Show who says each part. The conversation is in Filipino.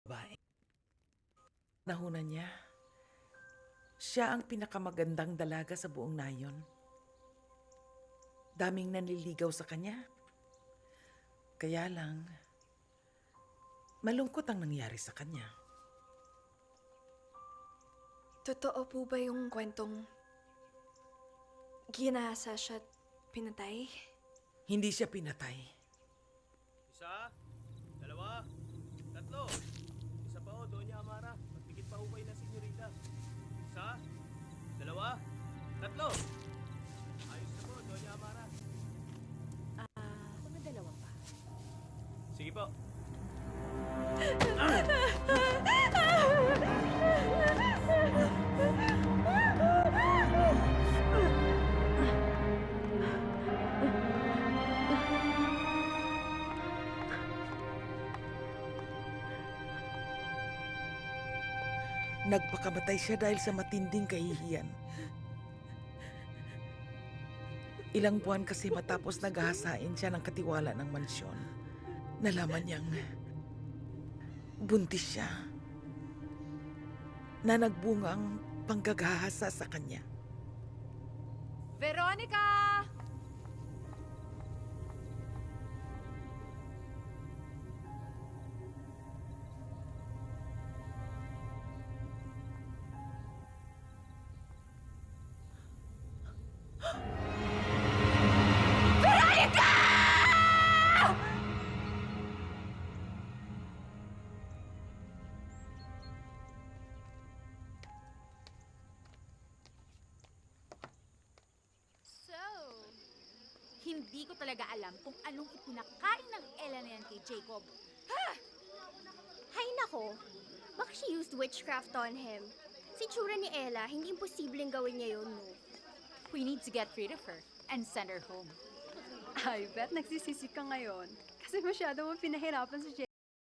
Speaker 1: babae. Nahunan niya, siya ang pinakamagandang dalaga sa buong nayon. Daming nanliligaw sa kanya. Kaya lang, malungkot ang nangyari sa kanya.
Speaker 2: Totoo po ba yung kwentong ginahasa siya at pinatay?
Speaker 1: Hindi siya pinatay.
Speaker 3: Isa, dalawa, tatlo. Isa pa o, Doña Amara. Magpikit pa hukay na senyorita. Isa, dalawa, tatlo. Ayos na po, Doña Amara.
Speaker 4: Mga dalawa pa.
Speaker 3: Sige po.
Speaker 1: Nagpakamatay siya dahil sa matinding kahihiyan. Ilang buwan kasi matapos naghahasain siya ng katiwala ng mansyon. Nalaman niyang buntis siya na nagbunga ang panggaghahasa sa kanya.
Speaker 4: Veronica!
Speaker 5: So, hindi ko talaga alam kung anong ipinakain ng Ella na yan kay Jacob.
Speaker 6: Hay nako, baka she used witchcraft on him. Si tsura ni Ella, hindi imposibleng gawin niya yun, no?
Speaker 5: We need to get rid of her and send her home.
Speaker 7: I bet nagsisisi ka ngayon. Kasi masyado mo pinahirapan si